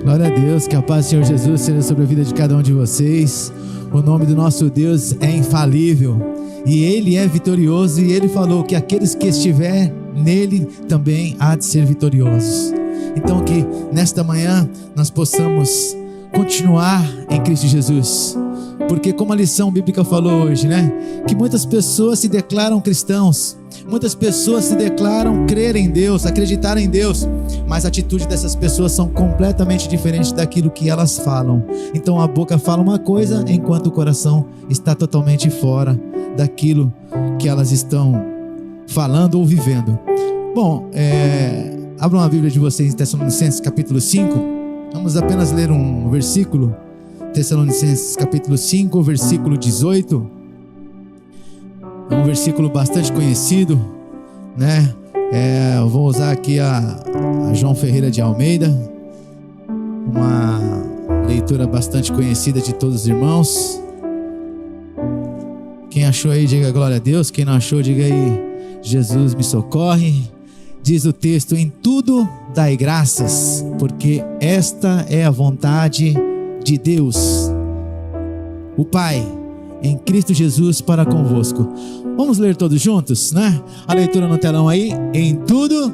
Glória a Deus, que a paz do Senhor Jesus seja sobre a vida de cada um de vocês. O nome do nosso Deus é infalível e Ele é vitorioso, e Ele falou que aqueles que estiver nele também há de ser vitoriosos. Então que nesta manhã nós possamos continuar em Cristo Jesus, porque como a lição bíblica falou hoje, né? Que muitas pessoas se declaram cristãos, muitas pessoas se declaram crer em Deus, acreditar em Deus, mas a atitude dessas pessoas são completamente diferentes daquilo que elas falam. Então a boca fala uma coisa, enquanto o coração está totalmente fora daquilo que elas estão falando ou vivendo. Bom, abram a Bíblia de vocês em Tessalonicenses capítulo 5. Vamos apenas ler um versículo. Tessalonicenses capítulo 5, versículo 18. É um versículo bastante conhecido, né? Eu vou usar aqui a João Ferreira de Almeida, uma leitura bastante conhecida de todos os irmãos. Quem achou aí, diga glória a Deus. Quem não achou, diga aí, Jesus me socorre. Diz o texto: em tudo dai graças, porque esta é a vontade de Deus, o Pai, em Cristo Jesus para convosco. Vamos ler todos juntos, né? A leitura no telão aí. Em tudo,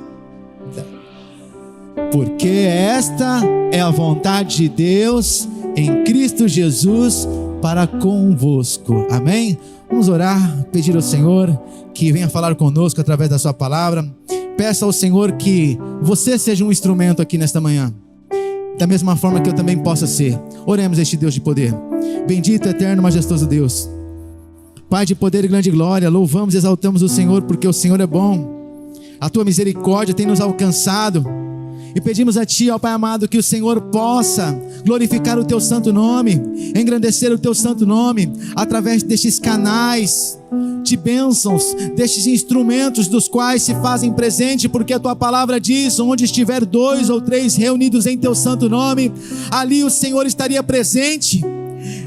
porque esta é a vontade de Deus em Cristo Jesus para convosco. Amém? Vamos orar, pedir ao Senhor que venha falar conosco através da sua palavra. Peça ao Senhor que você seja um instrumento aqui nesta manhã, da mesma forma que eu também possa ser. Oremos a este Deus de poder. Bendito, eterno, majestoso Deus, Pai de poder e grande glória, louvamos e exaltamos o Senhor, porque o Senhor é bom. A tua misericórdia tem nos alcançado, e pedimos a Ti, ó Pai amado, que o Senhor possa glorificar o Teu santo nome, engrandecer o Teu santo nome, através destes canais de bênçãos, destes instrumentos dos quais se fazem presente, porque a Tua palavra diz: onde estiver 2 ou 3 reunidos em Teu santo nome, ali o Senhor estaria presente.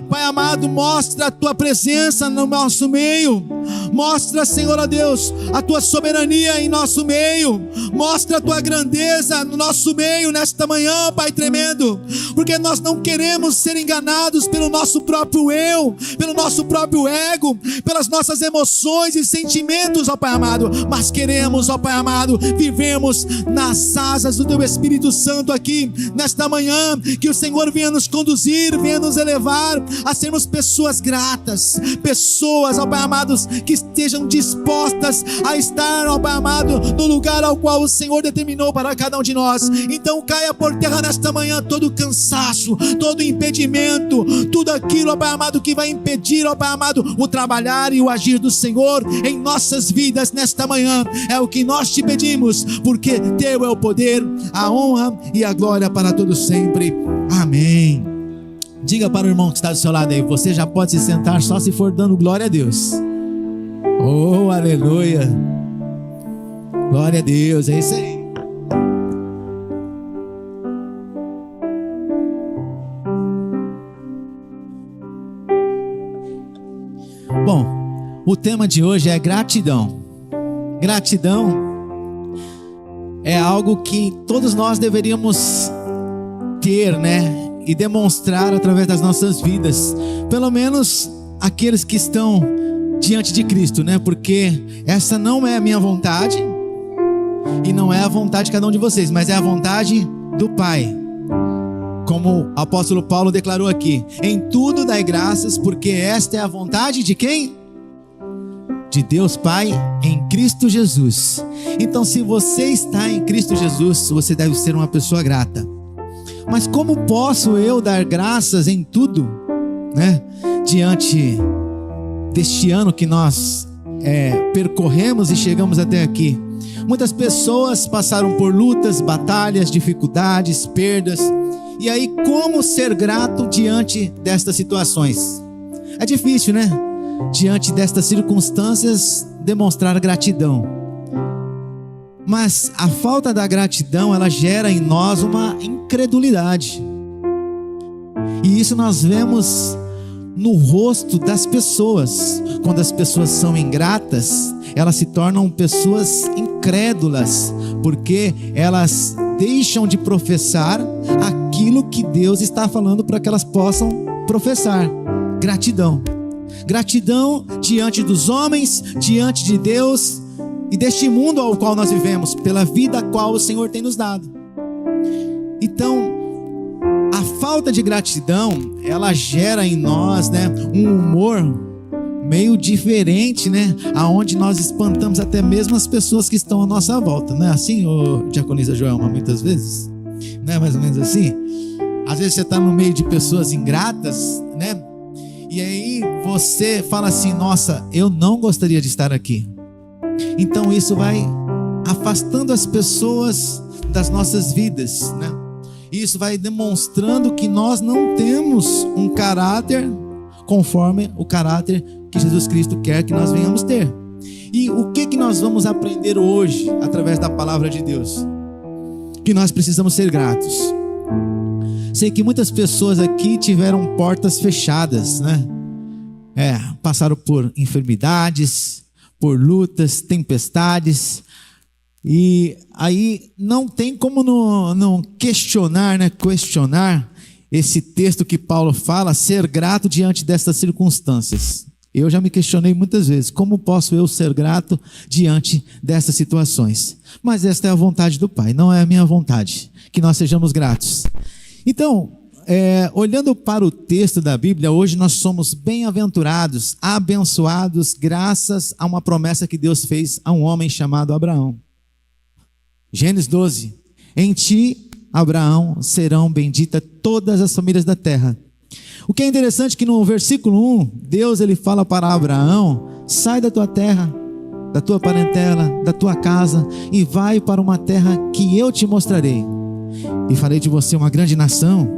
Pai amado, mostra a Tua presença no nosso meio. Mostra, Senhor, ó Deus, a Tua soberania em nosso meio. Mostra a Tua grandeza no nosso meio nesta manhã, Pai tremendo. Porque nós não queremos ser enganados pelo nosso próprio eu, pelo nosso próprio ego, pelas nossas emoções e sentimentos, ó Pai amado. Mas queremos, ó Pai amado, vivemos nas asas do Teu Espírito Santo aqui nesta manhã. Que o Senhor venha nos conduzir, venha nos elevar a sermos pessoas gratas, pessoas, ó Pai amados, que estejam dispostas a estar, ó Pai amado, no lugar ao qual o Senhor determinou para cada um de nós. Então caia por terra nesta manhã todo cansaço, todo impedimento, tudo aquilo, ó Pai amado, que vai impedir, ó Pai amado, o trabalhar e o agir do Senhor em nossas vidas nesta manhã. É o que nós te pedimos, porque Teu é o poder, a honra e a glória para todos sempre. Amém. Diga para o irmão que está do seu lado aí: você já pode se sentar só se for dando glória a Deus. Oh, aleluia. Glória a Deus, é isso aí. Bom, o tema de hoje é gratidão. Gratidão é algo que todos nós deveríamos ter, né? E demonstrar através das nossas vidas, pelo menos aqueles que estão diante de Cristo, né? Porque essa não é a minha vontade e não é a vontade de cada um de vocês, mas é a vontade do Pai. Como o apóstolo Paulo declarou aqui: em tudo dai graças, porque esta é a vontade de quem? De Deus Pai em Cristo Jesus. Então, se você está em Cristo Jesus, você deve ser uma pessoa grata. Mas como posso eu dar graças em tudo, né? Diante deste ano que nós percorremos e chegamos até aqui. Muitas pessoas passaram por lutas, batalhas, dificuldades, perdas. E aí, como ser grato diante destas situações? É difícil, né? Diante destas circunstâncias, demonstrar gratidão. Mas a falta da gratidão, ela gera em nós uma incredulidade. E isso nós vemos no rosto das pessoas. Quando as pessoas são ingratas, elas se tornam pessoas incrédulas, porque elas deixam de professar aquilo aquilo que Deus está falando para que elas possam professar. Gratidão. Gratidão diante dos homens, diante de Deus e deste mundo ao qual nós vivemos, pela vida a qual o Senhor tem nos dado. Então, a falta de gratidão, ela gera em nós, um humor meio diferente, aonde nós espantamos até mesmo as pessoas que estão à nossa volta. Não é assim, diaconisa Joelma, muitas vezes? Não é mais ou menos assim? Às vezes você está no meio de pessoas ingratas, e aí você fala assim: nossa, eu não gostaria de estar aqui. Então isso vai afastando as pessoas das nossas vidas, Isso vai demonstrando que nós não temos um caráter conforme o caráter que Jesus Cristo quer que nós venhamos ter. E o que nós vamos aprender hoje através da palavra de Deus? Que nós precisamos ser gratos. Sei que muitas pessoas aqui tiveram portas fechadas, passaram por enfermidades, por lutas, tempestades, e aí não tem como não questionar esse texto que Paulo fala, ser grato diante dessas circunstâncias. Eu já me questionei muitas vezes, como posso eu ser grato diante dessas situações? Mas esta é a vontade do Pai, não é a minha vontade, que nós sejamos gratos. Então, olhando para o texto da Bíblia, hoje nós somos bem-aventurados, abençoados, graças a uma promessa que Deus fez a um homem chamado Abraão. Gênesis 12: em ti, Abraão, serão benditas todas as famílias da terra. O que é interessante é que no versículo 1, Deus ele fala para Abraão: sai da tua terra, da tua parentela, da tua casa, e vai para uma terra que eu te mostrarei. E farei de você uma grande nação,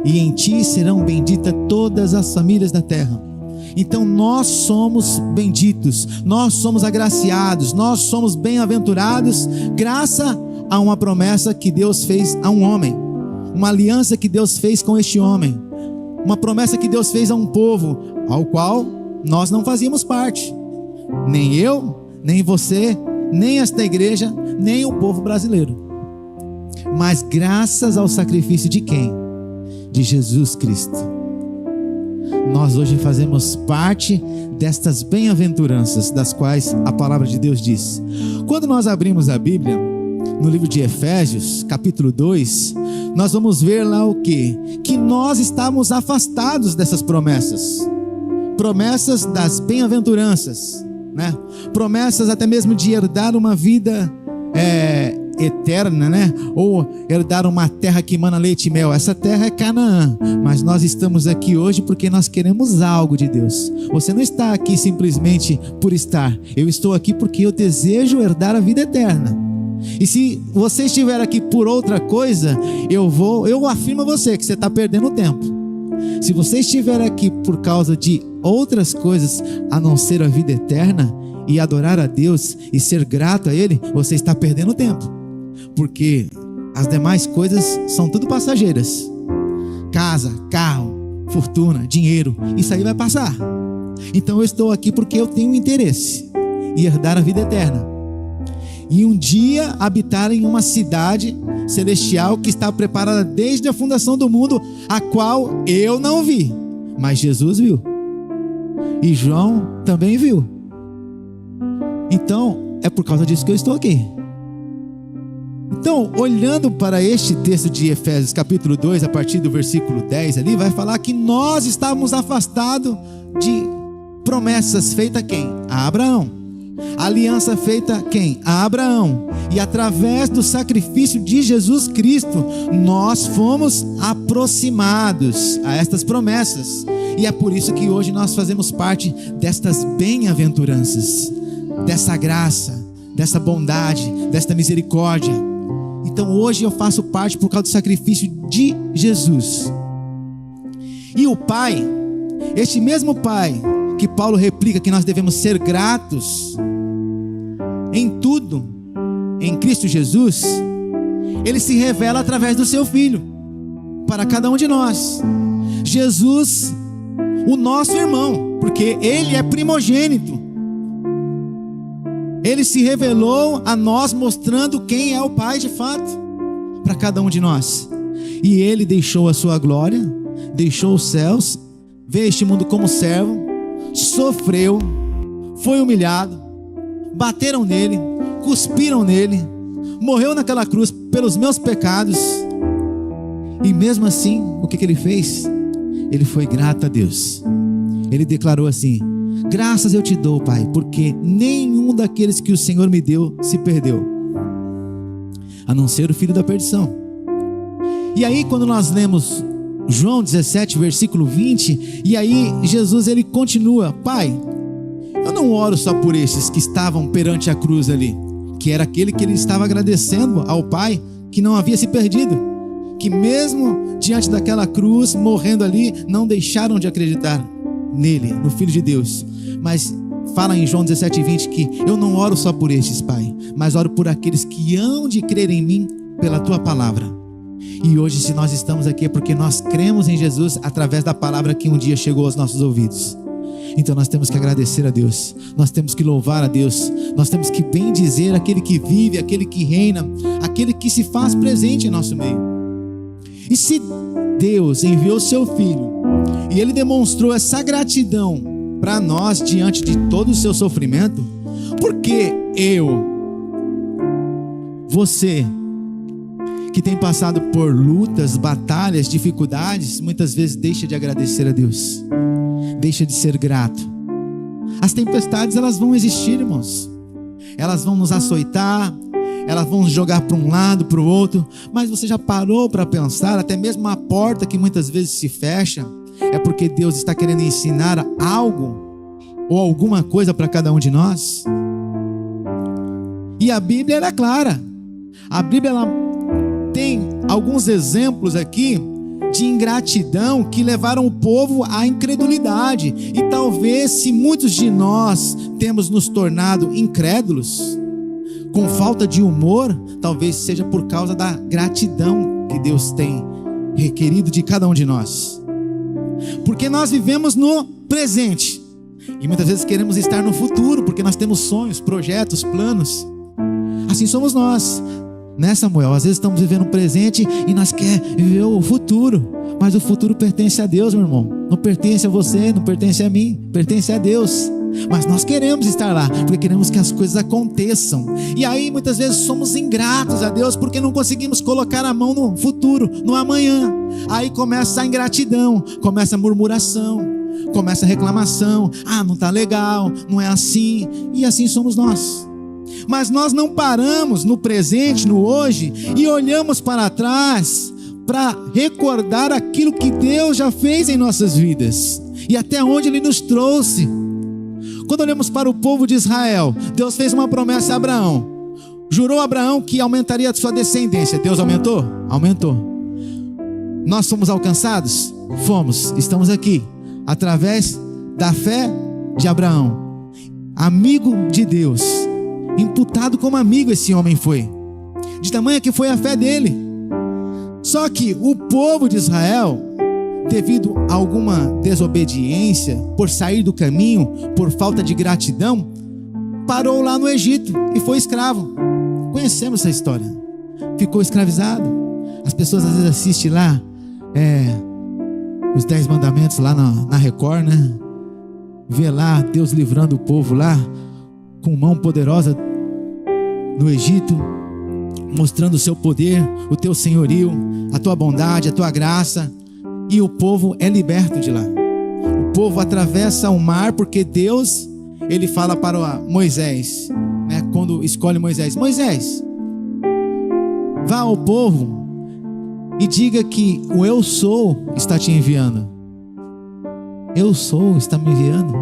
e em ti serão benditas todas as famílias da terra. Então nós somos benditos, nós somos agraciados, nós somos bem-aventurados, graças a uma promessa que Deus fez a um homem, uma aliança que Deus fez com este homem, uma promessa que Deus fez a um povo, ao qual nós não fazíamos parte, nem eu, nem você, nem esta igreja, nem o povo brasileiro. Mas graças ao sacrifício de quem? De Jesus Cristo. Nós hoje fazemos parte destas bem-aventuranças, das quais a palavra de Deus diz. Quando nós abrimos a Bíblia, no livro de Efésios, capítulo 2, nós vamos ver lá o quê? Que nós estamos afastados dessas promessas. Promessas das bem-aventuranças, Promessas até mesmo de herdar uma vida eterna, ou herdar uma terra que emana leite e mel. Essa terra é Canaã, mas nós estamos aqui hoje porque nós queremos algo de Deus. Você não está aqui simplesmente por estar. Eu estou aqui porque eu desejo herdar a vida eterna. E se você estiver aqui por outra coisa, eu afirmo a você que você está perdendo tempo. Se você estiver aqui por causa de outras coisas a não ser a vida eterna, e adorar a Deus e ser grato a Ele, você está perdendo tempo, porque as demais coisas são tudo passageiras. Casa, carro, fortuna, dinheiro, isso aí vai passar. Então eu estou aqui porque eu tenho interesse em herdar a vida eterna, e um dia habitar em uma cidade celestial que está preparada desde a fundação do mundo, a qual eu não vi, mas Jesus viu, e João também viu. Então, é por causa disso que eu estou aqui. Então, olhando para este texto de Efésios capítulo 2, a partir do versículo 10 ali, vai falar que nós estávamos afastados de promessas feitas a quem? A Abraão. Aliança feita a quem? A Abraão. E através do sacrifício de Jesus Cristo, nós fomos aproximados a estas promessas. E é por isso que hoje nós fazemos parte destas bem-aventuranças, dessa graça, dessa bondade, desta misericórdia. Então hoje eu faço parte por causa do sacrifício de Jesus. E o Pai, este mesmo Pai que Paulo replica que nós devemos ser gratos em tudo, em Cristo Jesus, Ele se revela através do seu Filho para cada um de nós. Jesus, o nosso irmão, porque Ele é primogênito. Ele se revelou a nós mostrando quem é o Pai de fato para cada um de nós. E ele deixou a sua glória, deixou os céus, veio a este mundo como servo, sofreu, foi humilhado, bateram nele, cuspiram nele, morreu naquela cruz pelos meus pecados. E mesmo assim, o que ele fez? Ele foi grato a Deus. Ele declarou assim: graças eu te dou, Pai, porque nenhum daqueles que o Senhor me deu se perdeu, a não ser o filho da perdição. E aí, quando nós lemos João 17, versículo 20, e aí Jesus ele continua: Pai, eu não oro só por esses que estavam perante a cruz ali, que era aquele que ele estava agradecendo ao Pai que não havia se perdido, que mesmo diante daquela cruz, morrendo ali, não deixaram de acreditar nele, no Filho de Deus. Mas fala em João 17, 20 que eu não oro só por estes, Pai, mas oro por aqueles que hão de crer em mim pela tua palavra. E hoje, se nós estamos aqui, é porque nós cremos em Jesus através da palavra que um dia chegou aos nossos ouvidos. Então nós temos que agradecer a Deus, nós temos que louvar a Deus, nós temos que bendizer aquele que vive, aquele que reina, aquele que se faz presente em nosso meio. E se Deus enviou seu Filho e Ele demonstrou essa gratidão para nós diante de todo o seu sofrimento, por que você que tem passado por lutas, batalhas, dificuldades, muitas vezes deixa de agradecer a Deus, deixa de ser grato? As tempestades, elas vão existir, irmãos, elas vão nos açoitar, elas vão nos jogar para um lado, para o outro, mas você já parou para pensar, até mesmo a porta que muitas vezes se fecha, é porque Deus está querendo ensinar algo, ou alguma coisa para cada um de nós? E a Bíblia, ela é clara, a Bíblia, ela tem alguns exemplos aqui de ingratidão que levaram o povo à incredulidade. E talvez, se muitos de nós temos nos tornado incrédulos, com falta de humor, talvez seja por causa da gratidão que Deus tem requerido de cada um de nós. Porque nós vivemos no presente e muitas vezes queremos estar no futuro, porque nós temos sonhos, projetos, planos. Assim somos nós, né, Samuel? Às vezes estamos vivendo o presente e nós queremos viver o futuro, mas o futuro pertence a Deus, meu irmão. Não pertence a você, não pertence a mim, pertence a Deus. Mas nós queremos estar lá, porque queremos que as coisas aconteçam. E aí muitas vezes somos ingratos a Deus, porque não conseguimos colocar a mão no futuro, no amanhã. Aí começa a ingratidão, começa a murmuração, começa a reclamação. Ah, não está legal, não é assim. E assim somos nós. Mas nós não paramos no presente, no hoje, e olhamos para trás para recordar aquilo que Deus já fez em nossas vidas e até onde Ele nos trouxe. Quando olhamos para o povo de Israel, Deus fez uma promessa a Abraão, jurou a Abraão que aumentaria a sua descendência. Deus aumentou? Aumentou. Nós fomos alcançados? Fomos, estamos aqui através da fé de Abraão, amigo de Deus, imputado como amigo esse homem foi, de tamanha que foi a fé dele. Só que o povo de Israel, devido a alguma desobediência, por sair do caminho, por falta de gratidão, parou lá no Egito e foi escravo. Conhecemos essa história. Ficou escravizado. As pessoas às vezes assistem lá os 10 mandamentos lá na Record, né? Vê lá Deus livrando o povo lá com mão poderosa no Egito, mostrando o seu poder, o teu senhorio, a tua bondade, a tua graça. E o povo é liberto de lá. O povo atravessa o mar, porque Deus, Ele fala para Moisés, né, quando escolhe Moisés: Moisés, vá ao povo e diga que o Eu Sou está te enviando. Eu Sou está me enviando.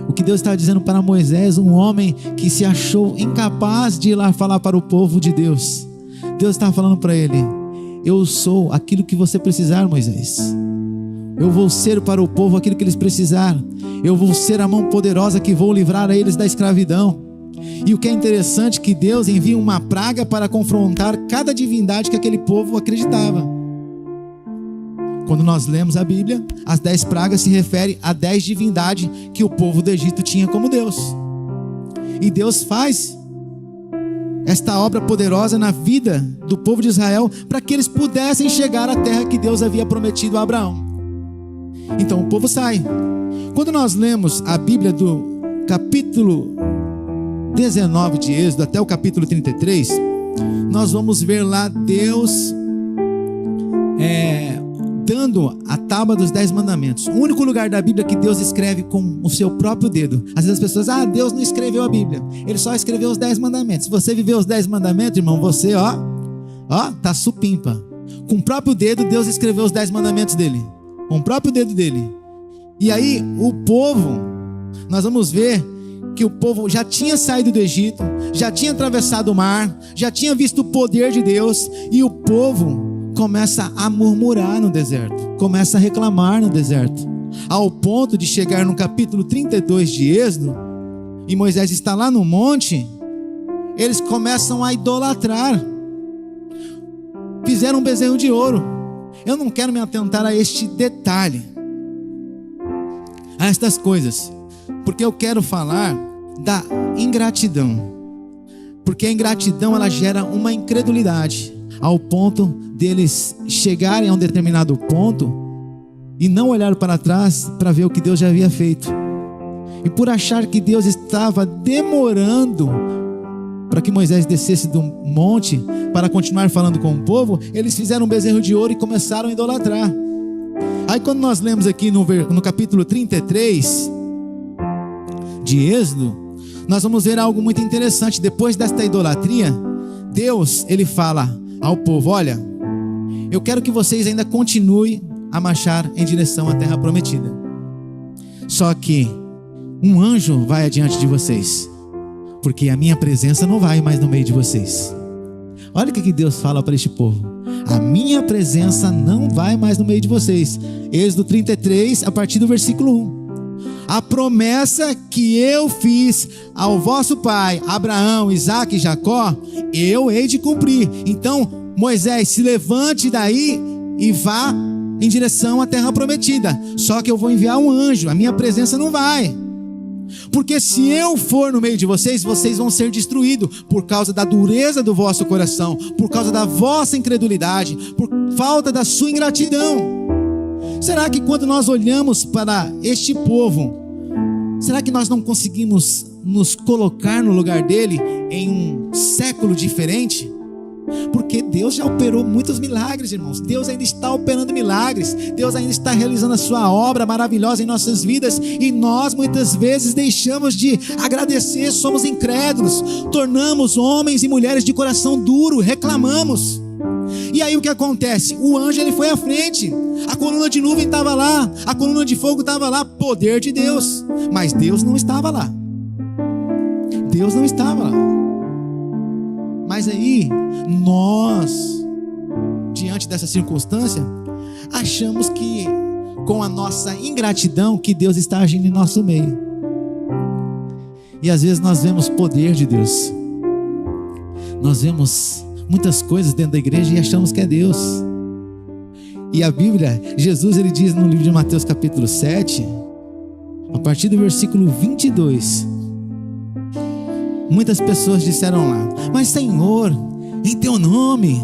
O que Deus estava dizendo para Moisés, um homem que se achou incapaz de ir lá falar para o povo de Deus, Deus estava falando para ele: eu sou aquilo que você precisar, Moisés. Eu vou ser para o povo aquilo que eles precisarem. Eu vou ser a mão poderosa que vou livrar a eles da escravidão. E o que é interessante é que Deus envia uma praga para confrontar cada divindade que aquele povo acreditava. Quando nós lemos a Bíblia, as 10 pragas se referem a 10 divindades que o povo do Egito tinha como Deus. E Deus faz esta obra poderosa na vida do povo de Israel, para que eles pudessem chegar à terra que Deus havia prometido a Abraão. Então o povo sai. Quando nós lemos a Bíblia do capítulo 19 de Êxodo até o capítulo 33, nós vamos ver lá Deus dando a tábua dos 10 mandamentos. O único lugar da Bíblia que Deus escreve com o seu próprio dedo. Às vezes as pessoas, Deus não escreveu a Bíblia, Ele só escreveu os 10 mandamentos. Se você viver os 10 mandamentos, irmão, você tá supimpa. Com o próprio dedo Deus escreveu os 10 mandamentos dele, com o próprio dedo dele. E aí o povo, nós vamos ver que o povo já tinha saído do Egito, já tinha atravessado o mar, já tinha visto o poder de Deus, e o povo começa a murmurar no deserto, começa a reclamar no deserto, ao ponto de chegar no capítulo 32 de Êxodo, e Moisés está lá no monte, eles começam a idolatrar, fizeram um bezerro de ouro. Eu não quero me atentar a este detalhe, a estas coisas, porque eu quero falar da ingratidão, porque a ingratidão ela gera uma incredulidade, ao ponto deles chegarem a um determinado ponto e não olhar para trás para ver o que Deus já havia feito, e por achar que Deus estava demorando para que Moisés descesse do monte para continuar falando com o povo, eles fizeram um bezerro de ouro e começaram a idolatrar. Aí quando nós lemos aqui no capítulo 33 de Êxodo, nós vamos ver algo muito interessante. Depois desta idolatria, Deus, ele fala ao povo: olha, eu quero que vocês ainda continuem a marchar em direção à terra prometida, só que um anjo vai adiante de vocês, porque a minha presença não vai mais no meio de vocês. Olha o que Deus fala para este povo: a minha presença não vai mais no meio de vocês. Êxodo 33, a partir do versículo 1. A promessa que eu fiz ao vosso pai Abraão, Isaque e Jacó, eu hei de cumprir. Então Moisés, se levante daí e vá em direção à terra prometida, só que eu vou enviar um anjo, a minha presença não vai, porque se eu for no meio de vocês, vocês vão ser destruídos por causa da dureza do vosso coração, por causa da vossa incredulidade, por falta da sua ingratidão. Será que quando nós olhamos para este povo, será que nós não conseguimos nos colocar no lugar dele em um século diferente? Porque Deus já operou muitos milagres, irmãos. Deus ainda está operando milagres, Deus ainda está realizando a sua obra maravilhosa em nossas vidas, e nós muitas vezes deixamos de agradecer, somos incrédulos, tornamos homens e mulheres de coração duro, reclamamos. E aí o que acontece? O anjo ele foi à frente, a coluna de nuvem estava lá, a coluna de fogo estava lá, poder de Deus, mas Deus não estava lá. Deus não estava lá. Mas aí nós, diante dessa circunstância, achamos que com a nossa ingratidão que Deus está agindo em nosso meio. E às vezes nós vemos poder de Deus, nós vemos muitas coisas dentro da igreja e achamos que é Deus. E a Bíblia, Jesus ele diz no livro de Mateus capítulo 7, a partir do versículo 22, muitas pessoas disseram lá: mas Senhor, em teu nome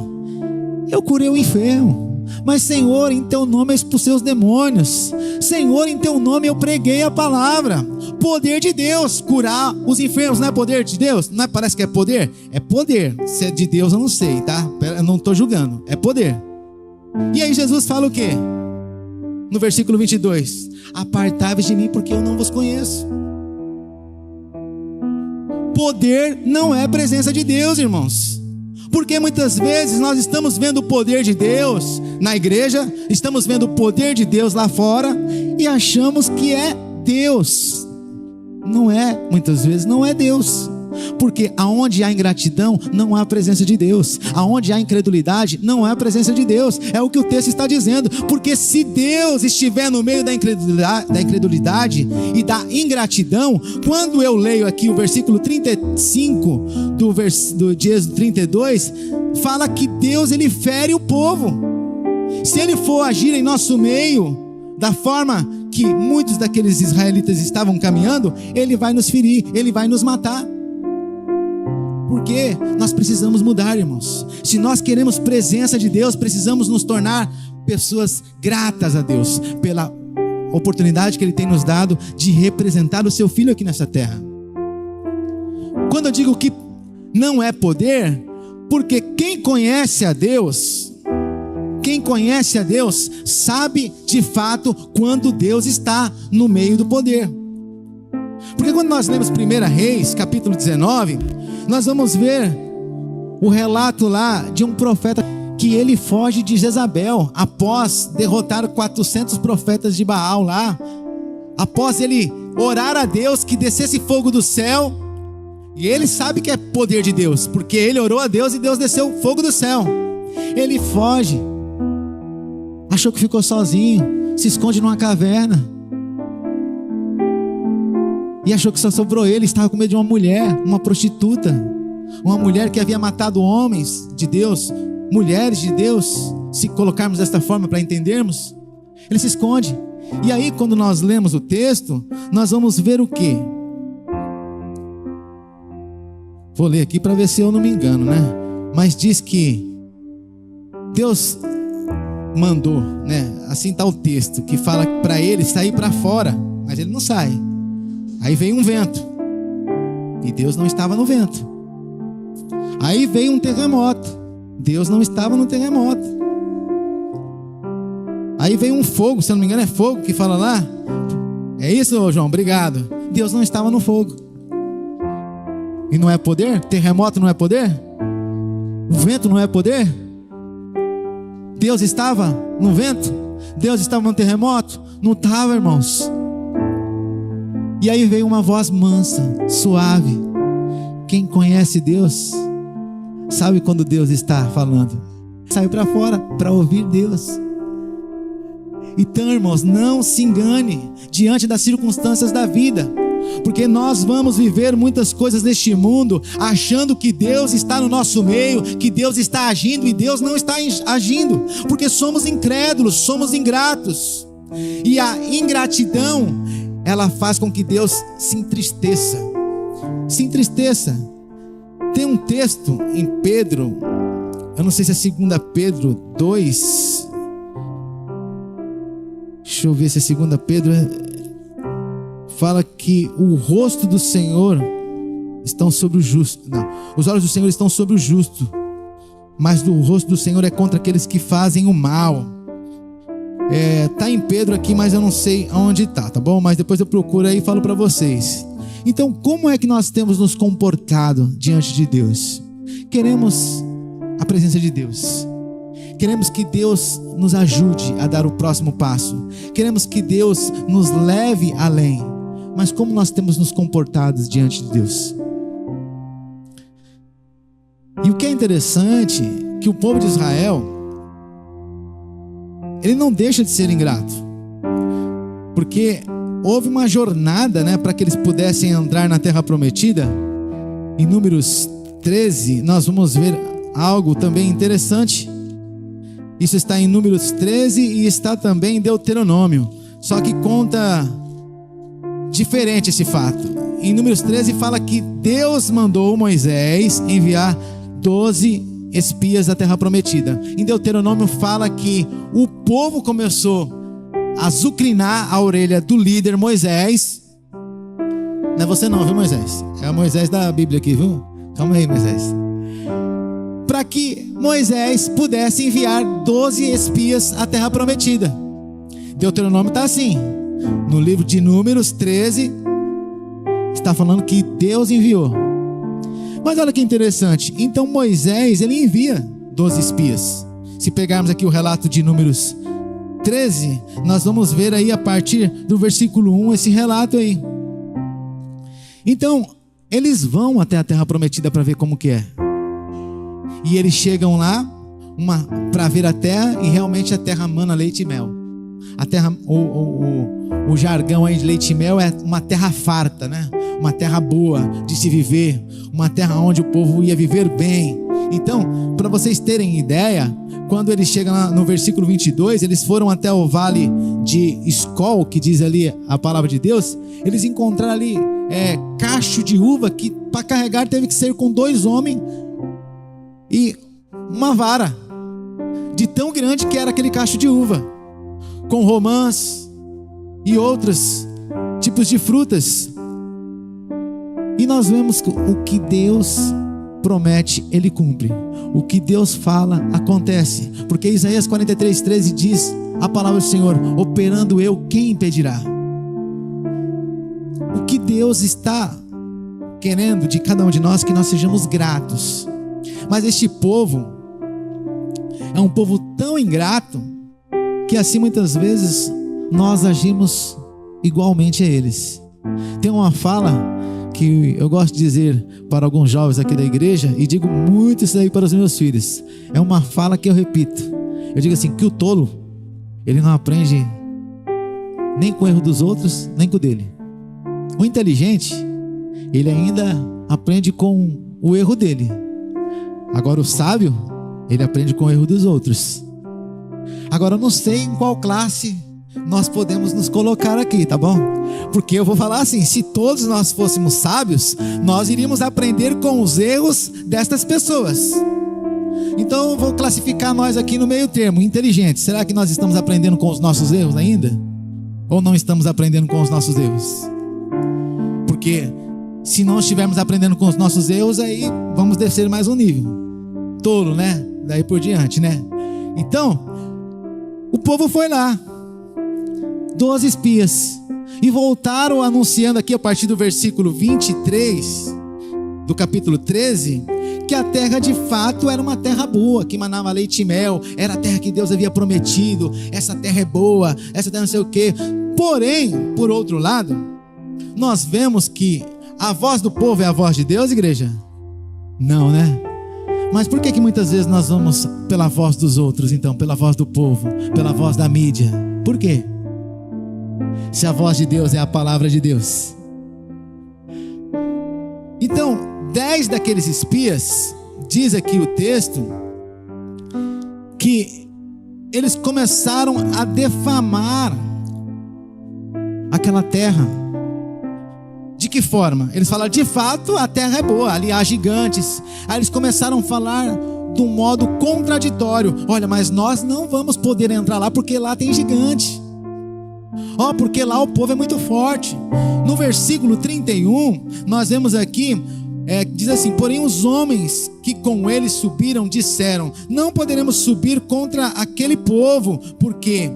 eu curei o enfermo, mas Senhor, em teu nome eu expulsei os demônios, Senhor, em teu nome eu preguei a palavra. Poder de Deus, curar os enfermos, não é poder de Deus? Não é, parece que é poder? É poder. Se é de Deus eu não sei, tá? Eu não estou julgando, é poder. E aí Jesus fala o quê? No versículo 22: apartai-vos de mim, porque eu não vos conheço. Poder não é presença de Deus, irmãos. Porque muitas vezes nós estamos vendo o poder de Deus na igreja, estamos vendo o poder de Deus lá fora e achamos que é Deus. Não é, muitas vezes não é Deus. Porque aonde há ingratidão, não há presença de Deus. Aonde há incredulidade, não há presença de Deus. É o que o texto está dizendo. Porque se Deus estiver no meio da incredulidade e da ingratidão, quando eu leio aqui o versículo 35 de Êxodo 32, fala que Deus ele fere o povo. Se ele for agir em nosso meio da forma que muitos daqueles israelitas estavam caminhando, ele vai nos ferir, ele vai nos matar. Porque nós precisamos mudar, irmãos. Se nós queremos presença de Deus, precisamos nos tornar pessoas gratas a Deus pela oportunidade que Ele tem nos dado de representar o seu Filho aqui nessa terra. Quando eu digo que não é poder, porque quem conhece a Deus sabe de fato quando Deus está no meio do poder. Porque quando nós lemos 1 Reis, capítulo 19, nós vamos ver o relato lá de um profeta que ele foge de Jezabel, após derrotar 400 profetas de Baal lá, após ele orar a Deus que descesse fogo do céu, e ele sabe que é poder de Deus, porque ele orou a Deus e Deus desceu fogo do céu. Ele foge, achou que ficou sozinho, se esconde numa caverna, e achou que só sobrou ele. Estava com medo de uma mulher, uma prostituta, uma mulher que havia matado homens de Deus, mulheres de Deus, se colocarmos desta forma para entendermos. Ele se esconde. E aí, quando nós lemos o texto, nós vamos ver o quê? Vou ler aqui para ver se eu não me engano, né? Mas diz que Deus mandou, né? Assim está o texto, que fala para ele sair para fora, mas ele não sai. Aí veio um vento, e Deus não estava no vento. Aí veio um terremoto, Deus não estava no terremoto. Aí veio um fogo, se eu não me engano é fogo que fala lá. É isso, João? Obrigado. Deus não estava no fogo. E não é poder? Terremoto não é poder? O vento não é poder? Deus estava no vento? Deus estava no terremoto? Não estava, irmãos. E aí veio uma voz mansa, suave. Quem conhece Deus sabe quando Deus está falando. Sai para fora para ouvir Deus. Então, irmãos, não se engane diante das circunstâncias da vida, porque nós vamos viver muitas coisas neste mundo achando que Deus está no nosso meio, que Deus está agindo, e Deus não está agindo, porque somos incrédulos, somos ingratos. E a ingratidão, ela faz com que Deus se entristeça. Se entristeça. Tem um texto em Pedro, eu não sei se é 2 Pedro 2. Deixa eu ver se é 2 Pedro. Fala que o rosto do Senhor estão sobre o justo. Não, os olhos do Senhor estão sobre o justo, mas o rosto do Senhor é contra aqueles que fazem o mal. Tá em Pedro aqui, mas eu não sei aonde tá bom? Mas depois eu procuro aí e falo para vocês. Então, como é que nós temos nos comportado diante de Deus? Queremos a presença de Deus. Queremos que Deus nos ajude a dar o próximo passo. Queremos que Deus nos leve além. Mas como nós temos nos comportado diante de Deus? E o que é interessante, que o povo de Israel, ele não deixa de ser ingrato, porque houve uma jornada, né, para que eles pudessem entrar na terra prometida. Em Números 13, nós vamos ver algo também interessante. Isso está em Números 13 e está também em Deuteronômio, só que conta diferente esse fato. Em Números 13 fala que Deus mandou Moisés enviar 12 espias da terra prometida. Em Deuteronômio fala que o povo começou a azucrinar a orelha do líder Moisés. Não é você não, viu, Moisés? É o Moisés da Bíblia aqui, viu? Calma aí, Moisés. Para que Moisés pudesse enviar 12 espias à terra prometida. Deuteronômio está assim. No livro de Números 13 está falando que Deus enviou. Mas olha que interessante. Então Moisés, ele envia 12 espias. Se pegarmos aqui o relato de Números 13, nós vamos ver aí a partir do versículo 1 esse relato aí. Então eles vão até a terra prometida para ver como que é. E eles chegam lá para ver a terra, e realmente a terra mana leite e mel. A terra, o jargão aí de leite e mel é uma terra farta, né? uma terra boa de se viver, uma terra onde o povo ia viver bem. Então, para vocês terem ideia, quando eles chegam lá no versículo 22, eles foram até o vale de Escol, que diz ali a palavra de Deus. Eles encontraram ali cacho de uva que para carregar teve que ser com 2 homens e uma vara, de tão grande que era aquele cacho de uva, com romãs e outros tipos de frutas. E nós vemos que o que Deus promete, Ele cumpre. O que Deus fala, acontece. Porque Isaías 43:13 diz a palavra do Senhor: operando eu, quem impedirá? O que Deus está querendo de cada um de nós, que nós sejamos gratos. Mas este povo é um povo tão ingrato, que assim muitas vezes nós agimos igualmente a eles. Tem uma fala que eu gosto de dizer para alguns jovens aqui da igreja, e digo muito isso aí para os meus filhos. É uma fala que eu repito. Eu digo assim, que o tolo, ele não aprende nem com o erro dos outros, nem com o dele. O inteligente, ele ainda aprende com o erro dele. Agora o sábio, ele aprende com o erro dos outros. Agora eu não sei em qual classe nós podemos nos colocar aqui, tá bom? Porque eu vou falar assim, se todos nós fôssemos sábios, nós iríamos aprender com os erros destas pessoas. Então eu vou classificar nós aqui no meio termo, inteligentes. Será que nós estamos aprendendo com os nossos erros ainda? Ou não estamos aprendendo com os nossos erros? Porque se não estivermos aprendendo com os nossos erros, aí vamos descer mais um nível. Tolo, né? Daí por diante, né? Então, o povo foi lá, 12 espias, e voltaram anunciando aqui a partir do versículo 23 do capítulo 13, que a terra de fato era uma terra boa, que manava leite e mel, era a terra que Deus havia prometido. Essa terra é boa, essa terra não sei o que. Porém, por outro lado, nós vemos que a voz do povo é a voz de Deus, igreja? Não, né? Mas por que muitas vezes nós vamos pela voz dos outros, então? Pela voz do povo, pela voz da mídia? Por quê? Se a voz de Deus é a palavra de Deus. Então, 10 daqueles espias, diz aqui o texto, que eles começaram a defamar aquela terra. De que forma? Eles falaram, de fato a terra é boa, ali há gigantes. Aí eles começaram a falar de um modo contraditório. Olha, mas nós não vamos poder entrar lá porque lá tem gigante. Porque lá o povo é muito forte. No versículo 31, nós vemos aqui, diz assim: porém os homens que com eles subiram disseram, não poderemos subir contra aquele povo, porque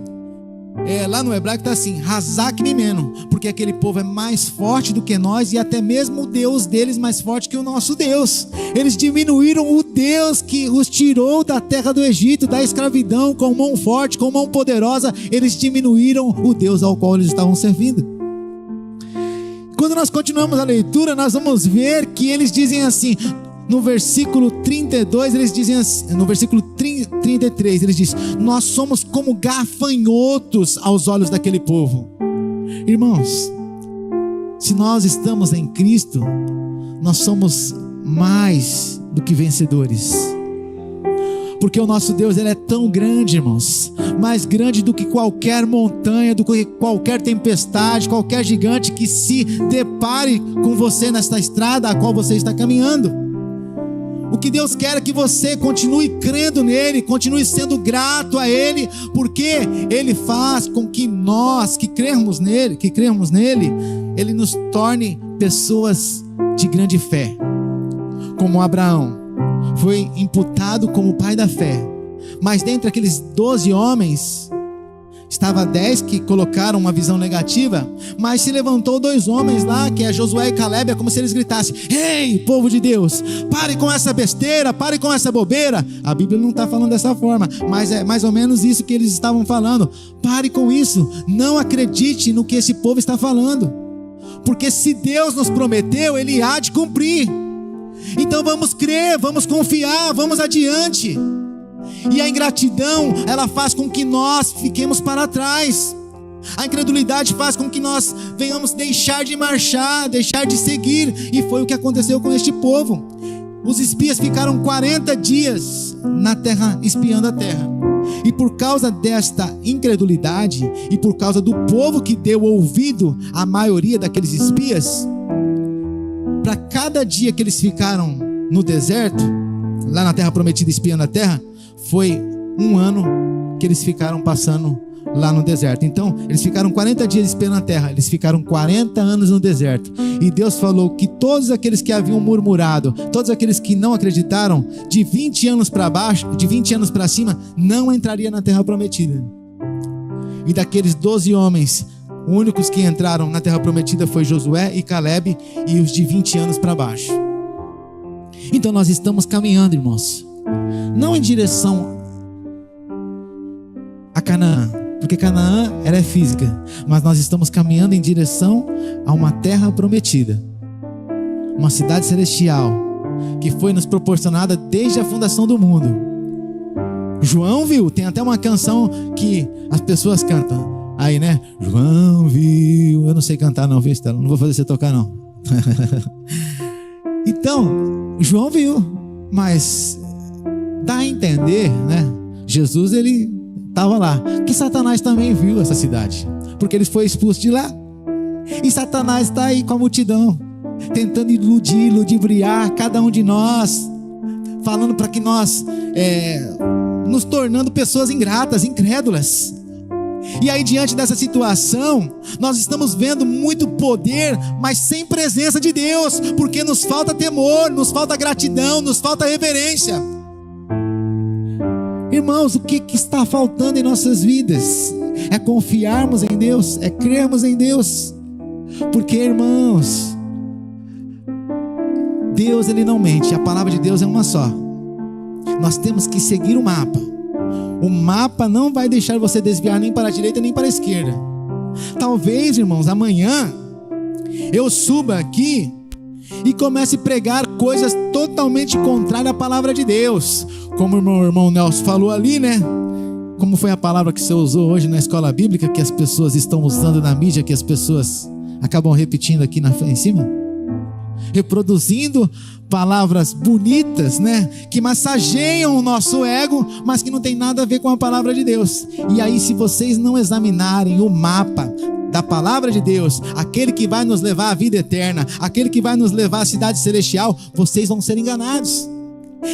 lá no hebraico está assim, Hazak Mimeno, porque aquele povo é mais forte do que nós, e até mesmo o Deus deles mais forte que o nosso Deus. Eles diminuíram o Deus que os tirou da terra do Egito, da escravidão, com mão forte, com mão poderosa. Eles diminuíram o Deus ao qual eles estavam servindo. Quando nós continuamos a leitura, nós vamos ver que eles dizem assim, no versículo 32, eles dizem assim, no versículo 33, eles dizem, nós somos como gafanhotos aos olhos daquele povo. Irmãos, se nós estamos em Cristo, nós somos mais do que vencedores. Porque o nosso Deus, Ele é tão grande, irmãos, mais grande do que qualquer montanha, do que qualquer tempestade, qualquer gigante que se depare com você nesta estrada a qual você está caminhando. O que Deus quer é que você continue crendo nele, continue sendo grato a Ele, porque Ele faz com que nós, que cremos nele, Ele nos torne pessoas de grande fé. Como Abraão foi imputado como pai da fé, mas dentre aqueles 12 homens, estava 10 que colocaram uma visão negativa, mas se levantou 2 homens lá, que é Josué e Caleb. É como se eles gritassem: ei, povo de Deus, pare com essa besteira, pare com essa bobeira. A Bíblia não está falando dessa forma, mas é mais ou menos isso que eles estavam falando. Pare com isso, não acredite no que esse povo está falando, porque se Deus nos prometeu, Ele há de cumprir. Então vamos crer, vamos confiar, vamos adiante. E a ingratidão, ela faz com que nós fiquemos para trás. A incredulidade faz com que nós venhamos deixar de marchar, deixar de seguir. E foi o que aconteceu com este povo. Os espias ficaram 40 dias na terra, espiando a terra. E por causa desta incredulidade, e por causa do povo que deu ouvido à maioria daqueles espias, para cada dia que eles ficaram no deserto, lá na terra prometida, espiando a terra, foi um ano que eles ficaram passando lá no deserto. Então eles ficaram 40 dias espiando a terra, eles ficaram 40 anos no deserto. E Deus falou que todos aqueles que haviam murmurado, todos aqueles que não acreditaram, de 20 anos para baixo, de 20 anos para cima, não entraria na terra prometida. E daqueles 12 homens, os únicos que entraram na terra prometida foi Josué e Caleb, e os de 20 anos para baixo. Então nós estamos caminhando, irmãos, não em direção a Canaã, porque Canaã ela é física, mas nós estamos caminhando em direção a uma terra prometida, uma cidade celestial que foi nos proporcionada desde a fundação do mundo. João viu, tem até uma canção que as pessoas cantam aí, né? João viu, eu não sei cantar não, viu, Estela? Não vou fazer você tocar não. Então, João viu, mas dá a entender, né? Jesus, ele estava lá, que Satanás também viu essa cidade, porque ele foi expulso de lá. E Satanás está aí com a multidão, tentando iludir, ludibriar cada um de nós, falando para que nós nos tornando pessoas ingratas, incrédulas. E aí, diante dessa situação, nós estamos vendo muito poder, mas sem presença de Deus, porque nos falta temor, nos falta gratidão, nos falta reverência. Irmãos, o que está faltando em nossas vidas? É confiarmos em Deus, é crermos em Deus. Porque, irmãos, Deus, ele não mente, a palavra de Deus é uma só. Nós temos que seguir o mapa. O mapa não vai deixar você desviar nem para a direita nem para a esquerda. Talvez, irmãos, amanhã eu suba aqui e comece a pregar coisas totalmente contrárias à palavra de Deus. Como o meu irmão Nelson falou ali, né? Como foi a palavra que você usou hoje na escola bíblica, que as pessoas estão usando na mídia, que as pessoas acabam repetindo aqui em cima? Reproduzindo palavras bonitas, né? Que massageiam o nosso ego, mas que não tem nada a ver com a palavra de Deus. E aí, se vocês não examinarem o mapa da palavra de Deus, aquele que vai nos levar à vida eterna, aquele que vai nos levar à cidade celestial, vocês vão ser enganados.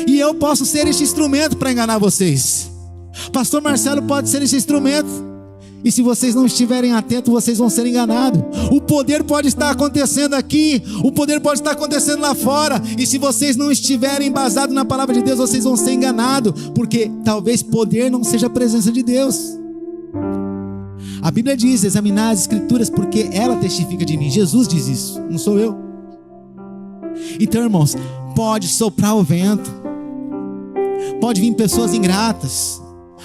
E eu posso ser este instrumento para enganar vocês. Pastor Marcelo pode ser esse instrumento. E se vocês não estiverem atentos, vocês vão ser enganados. O poder pode estar acontecendo aqui, o poder pode estar acontecendo lá fora. E se vocês não estiverem embasados na palavra de Deus, vocês vão ser enganados. Porque talvez poder não seja a presença de Deus. A Bíblia diz, examinar as escrituras, porque ela testifica de mim. Jesus diz isso, não sou eu. Então, irmãos, pode soprar o vento, pode vir pessoas ingratas,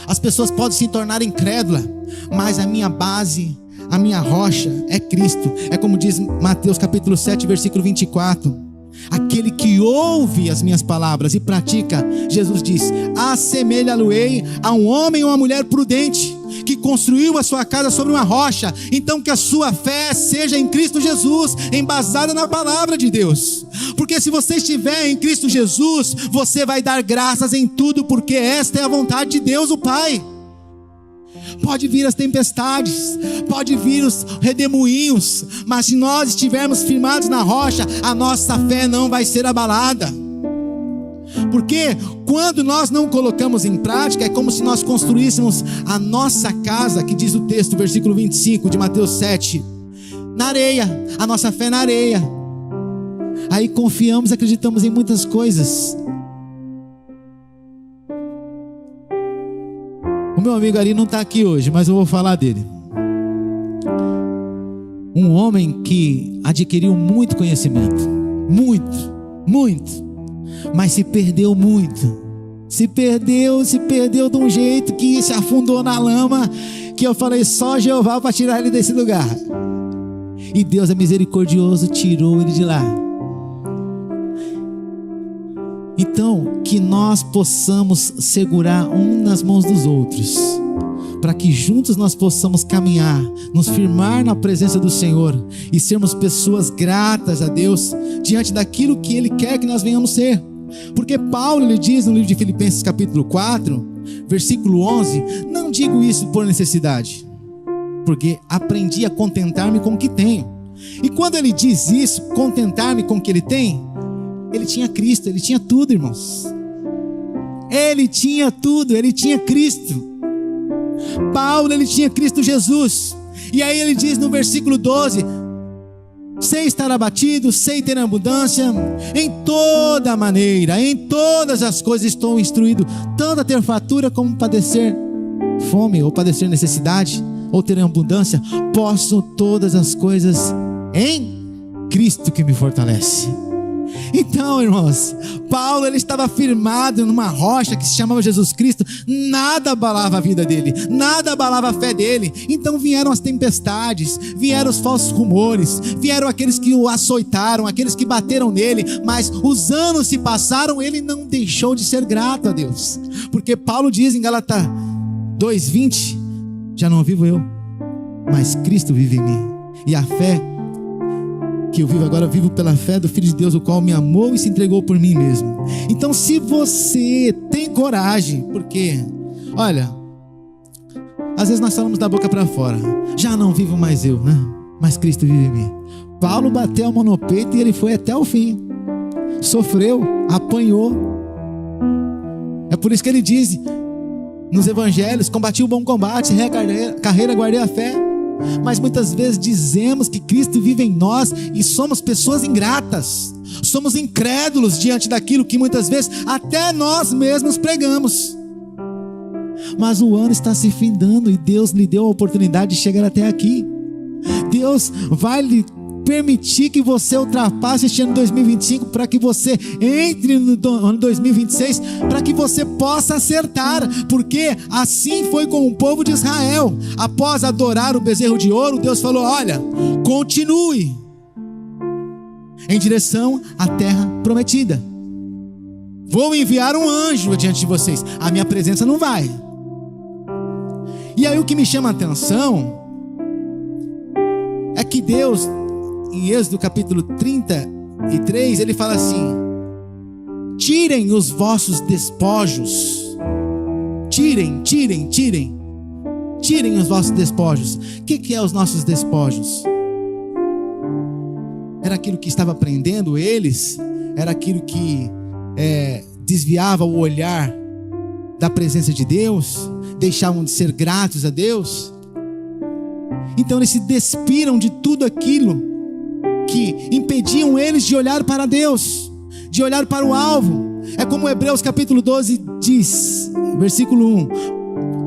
as pessoas podem se tornar incrédulas, mas a minha base, a minha rocha é Cristo. É como diz Mateus capítulo 7, versículo 24: aquele que ouve as minhas palavras e pratica, Jesus diz, assemelha-lo-ei a um homem ou uma mulher prudente, que construiu a sua casa sobre uma rocha. Então que a sua fé seja em Cristo Jesus, embasada na palavra de Deus. Porque se você estiver em Cristo Jesus, você vai dar graças em tudo, porque esta é a vontade de Deus o Pai. Pode vir as tempestades, pode vir os redemoinhos, mas se nós estivermos firmados na rocha, a nossa fé não vai ser abalada. Porque quando nós não colocamos em prática, é como se nós construíssemos a nossa casa, que diz o texto, versículo 25 de Mateus 7, na areia, a nossa fé na areia. Aí confiamos, acreditamos em muitas coisas. O meu amigo ali não está aqui hoje, mas eu vou falar dele. Um homem que adquiriu muito conhecimento, muito, mas se perdeu muito. Se perdeu de um jeito que se afundou na lama, que eu falei, só Jeová para tirar ele desse lugar. E Deus é misericordioso, tirou ele de lá. Então, que nós possamos segurar um nas mãos dos outros, para que juntos nós possamos caminhar, nos firmar na presença do Senhor e sermos pessoas gratas a Deus diante daquilo que Ele quer que nós venhamos ser. Porque Paulo, ele diz no livro de Filipenses capítulo 4, versículo 11: não digo isso por necessidade, porque aprendi a contentar-me com o que tenho. E quando ele diz isso, contentar-me com o que ele tem, ele tinha Cristo, ele tinha tudo, irmãos. Ele tinha tudo, ele tinha Cristo. Paulo, ele tinha Cristo Jesus. E aí ele diz no versículo 12: sei estar abatido, sei ter abundância, em toda maneira, em todas as coisas estou instruído, tanto a ter fartura como padecer fome, ou padecer necessidade, ou ter abundância. Posso todas as coisas em Cristo que me fortalece. Então, irmãos, Paulo, ele estava firmado numa rocha que se chamava Jesus Cristo. Nada abalava a vida dele, nada abalava a fé dele. Então vieram as tempestades, vieram os falsos rumores, vieram aqueles que o açoitaram, aqueles que bateram nele, mas os anos se passaram, ele não deixou de ser grato a Deus. Porque Paulo diz em Gálatas 2:20: já não vivo eu, mas Cristo vive em mim. E a fé que eu vivo agora, eu vivo pela fé do Filho de Deus, o qual me amou e se entregou por mim mesmo. Então, se você tem coragem, porque, olha, às vezes nós falamos da boca para fora: já não vivo mais eu, né? Mas Cristo vive em mim. Paulo bateu a mão no peito e ele foi até o fim. Sofreu, apanhou. É por isso que ele diz nos evangelhos: combati o bom combate, errei a carreira, guardei a fé. Mas muitas vezes dizemos que Cristo vive em nós e somos pessoas ingratas, somos incrédulos diante daquilo que muitas vezes até nós mesmos pregamos. Mas o ano está se findando e Deus lhe deu a oportunidade de chegar até aqui. Deus vai lhe permitir que você ultrapasse este ano 2025, para que você entre no ano 2026, para que você possa acertar, porque assim foi com o povo de Israel. Após adorar o bezerro de ouro, Deus falou: olha, continue em direção à terra prometida. Vou enviar um anjo diante de vocês, a minha presença não vai. E aí o que me chama a atenção é que Deus, em Êxodo capítulo 33, ele fala assim: tirem os vossos despojos. Tirem os vossos despojos. O que é os nossos despojos? Era aquilo que estava prendendo eles, era aquilo que desviava o olhar da presença de Deus, deixavam de ser gratos a Deus. Então eles se despiram de tudo aquilo que impediam eles de olhar para Deus, de olhar para o alvo. É como Hebreus capítulo 12 diz, versículo 1: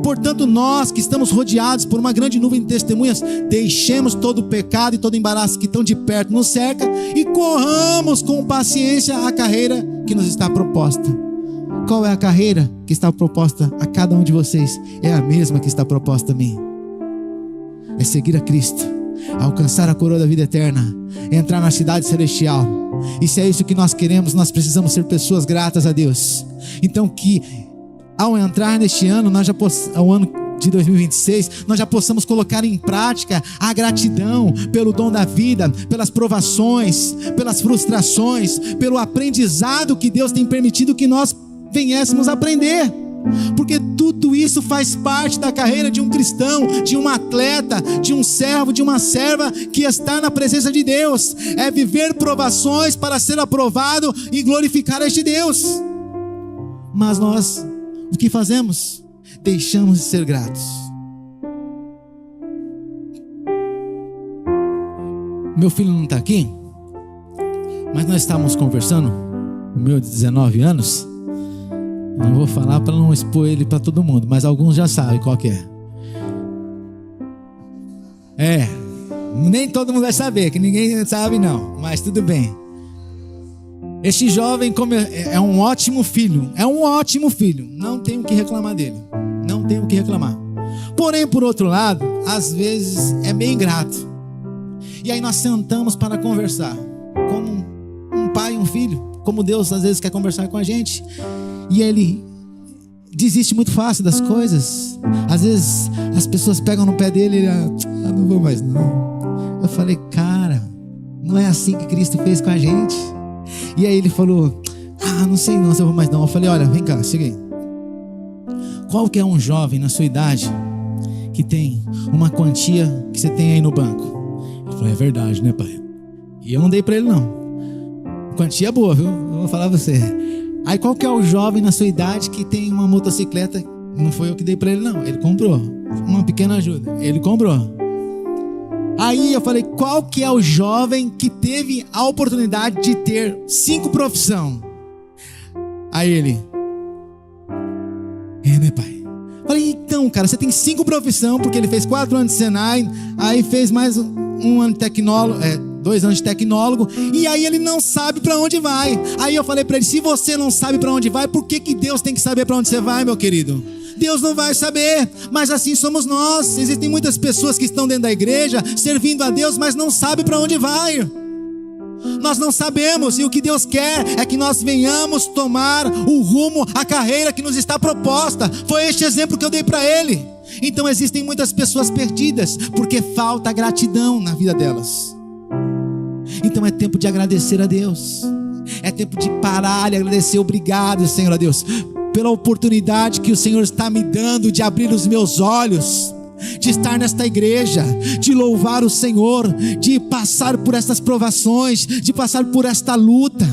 portanto nós que estamos rodeados por uma grande nuvem de testemunhas, deixemos todo o pecado e todo o embaraço que tão de perto nos cerca e corramos com paciência a carreira que nos está proposta. Qual é a carreira que está proposta a cada um de vocês? É a mesma que está proposta a mim. É seguir a Cristo, alcançar a coroa da vida eterna, entrar na cidade celestial. E se é isso que nós queremos, nós precisamos ser pessoas gratas a Deus. Então que ao entrar neste ano, ao ano de 2026, nós já possamos colocar em prática a gratidão pelo dom da vida, pelas provações, pelas frustrações, pelo aprendizado que Deus tem permitido que nós venhamos aprender. Porque tudo isso faz parte da carreira de um cristão, de um atleta, de um servo, de uma serva que está na presença de Deus. É viver provações para ser aprovado e glorificar este Deus. Mas nós, o que fazemos? Deixamos de ser gratos. Meu filho não está aqui, mas nós estávamos conversando, o meu de 19 anos. Não vou falar para não expor ele para todo mundo, mas alguns já sabem qual que é. Nem todo mundo vai saber, que ninguém sabe não, mas tudo bem. Este jovem é um ótimo filho, não tenho o que reclamar dele, não tenho o que reclamar. Porém, por outro lado, às vezes é bem ingrato. E aí nós sentamos para conversar, como um pai e um filho, como Deus às vezes quer conversar com a gente. E ele desiste muito fácil das coisas. Às vezes as pessoas pegam no pé dele e ele, não vou mais não. Eu falei, cara, não é assim que Cristo fez com a gente. E aí ele falou, não sei não se eu vou mais não. Eu falei, olha, vem cá, chega aí. Qual que é um jovem na sua idade que tem uma quantia que você tem aí no banco? Ele falou, é verdade, né, pai? E eu não dei pra ele não. Quantia boa, viu? Eu vou falar pra você. Aí qual que é o jovem na sua idade que tem uma motocicleta? Não foi eu que dei pra ele não, ele comprou. Uma pequena ajuda, ele comprou. Aí eu falei, qual que é o jovem que teve a oportunidade de ter 5 profissões? Aí ele, né, pai? Falei, então, cara, você tem 5 profissões, porque ele fez 4 anos de Senai, aí fez mais um ano de tecnólogo, 2 anos de tecnólogo, e aí ele não sabe para onde vai. Aí eu falei para ele, se você não sabe para onde vai, por que Deus tem que saber para onde você vai, meu querido? Deus não vai saber, mas assim somos nós. Existem muitas pessoas que estão dentro da igreja, servindo a Deus, mas não sabem para onde vai. Nós não sabemos, e o que Deus quer é que nós venhamos tomar o rumo, a carreira que nos está proposta. Foi este exemplo que eu dei para ele. Então existem muitas pessoas perdidas, porque falta gratidão na vida delas. Então é tempo de agradecer a Deus. É tempo de parar e agradecer. Obrigado, Senhor, a Deus, pela oportunidade que o Senhor está me dando de abrir os meus olhos, de estar nesta igreja, de louvar o Senhor, de passar por estas provações, de passar por esta luta.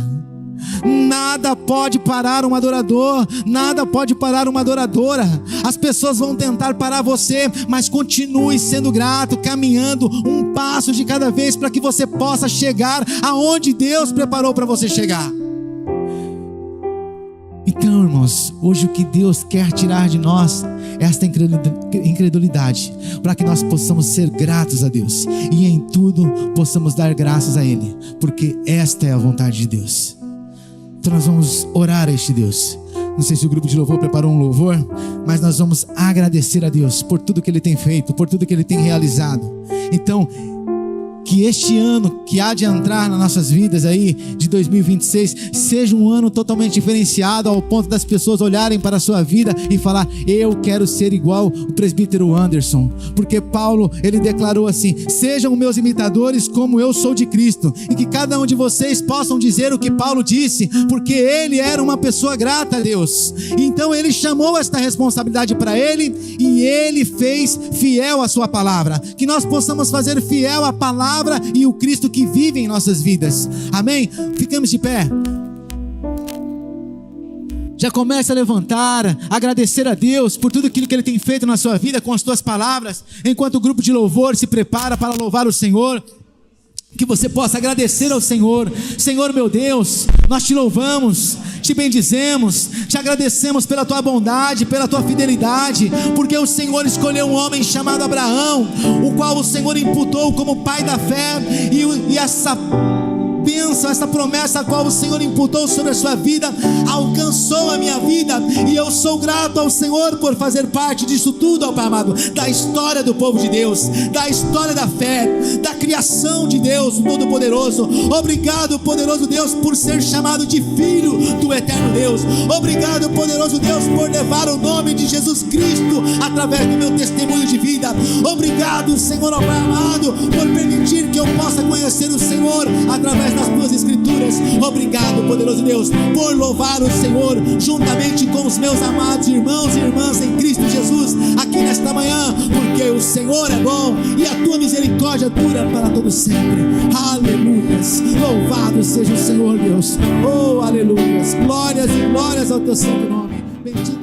Nada pode parar um adorador, nada pode parar uma adoradora. As pessoas vão tentar parar você, mas continue sendo grato, caminhando um passo de cada vez, para que você possa chegar aonde Deus preparou para você chegar. Então, irmãos, hoje o que Deus quer tirar de nós é esta incredulidade, para que nós possamos ser gratos a Deus, e em tudo possamos dar graças a Ele, porque esta é a vontade de Deus. Então nós vamos orar a este Deus. Não sei se o grupo de louvor preparou um louvor, mas nós vamos agradecer a Deus por tudo que Ele tem feito, por tudo que Ele tem realizado. Então, que este ano que há de entrar nas nossas vidas aí, de 2026, seja um ano totalmente diferenciado, ao ponto das pessoas olharem para a sua vida e falar, eu quero ser igual o presbítero Anderson. Porque Paulo, ele declarou assim, sejam meus imitadores como eu sou de Cristo. E que cada um de vocês possam dizer o que Paulo disse, porque ele era uma pessoa grata a Deus. Então ele chamou esta responsabilidade para ele, e ele fez fiel a sua palavra. Que nós possamos fazer fiel a palavra e o Cristo que vive em nossas vidas. Amém? Ficamos de pé. Já começa a levantar, agradecer a Deus por tudo aquilo que Ele tem feito na sua vida com as tuas palavras, enquanto o grupo de louvor se prepara para louvar o Senhor. Que você possa agradecer ao Senhor. Senhor meu Deus, nós te louvamos, te bendizemos, te agradecemos pela tua bondade, pela tua fidelidade, porque o Senhor escolheu um homem chamado Abraão, o qual o Senhor imputou como pai da fé, e essa bênção, essa promessa a qual o Senhor imputou sobre a sua vida, alcançou a minha vida, e eu sou grato ao Senhor por fazer parte disso tudo, ó Pai amado, da história do povo de Deus, da história da fé, da criação de Deus, o Todo-Poderoso. Obrigado, poderoso Deus, por ser chamado de filho do eterno Deus. Obrigado, poderoso Deus, por levar o nome de Jesus Cristo através do meu testemunho de vida. Obrigado, Senhor, ó Pai amado, por permitir que eu possa conhecer o Senhor através das tuas escrituras. Obrigado, poderoso Deus, por louvar o Senhor juntamente com os meus amados irmãos e irmãs em Cristo Jesus aqui nesta manhã, porque o Senhor é bom e a tua misericórdia dura para todo sempre. Aleluias, louvado seja o Senhor Deus. Oh, aleluias, glórias e glórias ao teu santo nome. Bendito